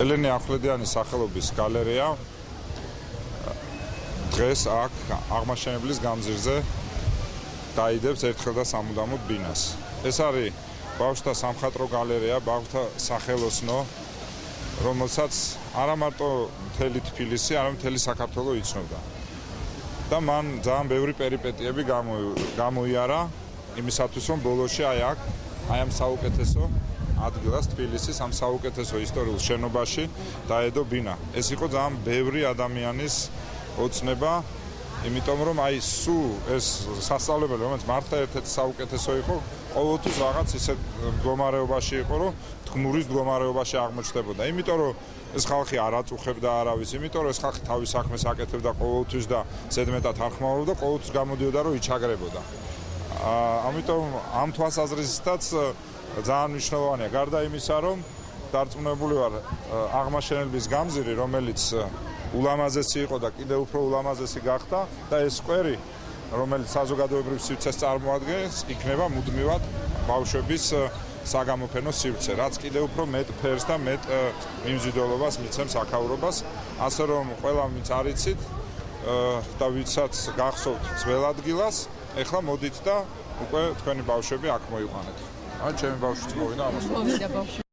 ელენე ახვლედიანის სახელობის გალერეა დღეს აქ აღმაშენებლის გამზირზე დაიდებს ერთხელ და სამუდამოდ ბინას. ეს არის ბავშვთა სამხატვრო გალერეა, ბავშვთა სახელოსნო, რომელსაც არა მარტო მთელი თბილისი, არამედ მთელი საქართველო იცნობდა. და მან ძალიან ბევრი პერიპეტიები გამოიარა იმისათვის, რომ ბოლოში აი ამ საუკეთესო ადგილას თბილისის ამ საუკეთესო ისტორიულ შენობაში დაედო ბინა. ეს იყო ძალიან ბევრი ადამიანის ოცნება, იმიტომ რომ სულ ეს სასწავლებელი, რომელიც მართლა ერთ-ერთი საუკეთესო იყო, ყოველთვის რაღაც ისეთ მდგომარეობაში იყო, რომ თქმურის მდგომარეობაში აღმოჩნდებოდა. იმიტომ რომ ეს ხალხი არ აწუხებდა არავის, იმიტომ რომ ეს ხალხი თავის საქმეს აკეთებდა ყოველთვის და ზედმეტად არ ხმაურობდა, ყოველთვის გამოდიოდა, რომ იჩაგრებოდა. ამიტომ ამ თვალსაზრისითაც ძალიან მნიშვნელოვანია, გარდა იმისა, რომ დარწმუნებული ვარ აღმაშენებლის გამზირი, რომელიც ულამაზესი იყო და კიდევ უფრო ულამაზესი გახდა და ეს სკვერი, რომელიც საზოგადოებრივ სივრცეს წარმოადგენს, იქნება მუდმივად ბავშვების საგამოფენო სივრცე, რაც კიდევ უფრო მეტ ფერს და მეტ მიმზიდველობას მიცემს აქაურობას, ასე რომ ყველა ვინც არ იცით და ვინცაც გახსოვთ ძველ ადგილას, ეხლა მოდით და უკვე თქვენი ბავშვები აქ მოიყვანეთ. ჩემი ბავშვიც მოვიდა ამას.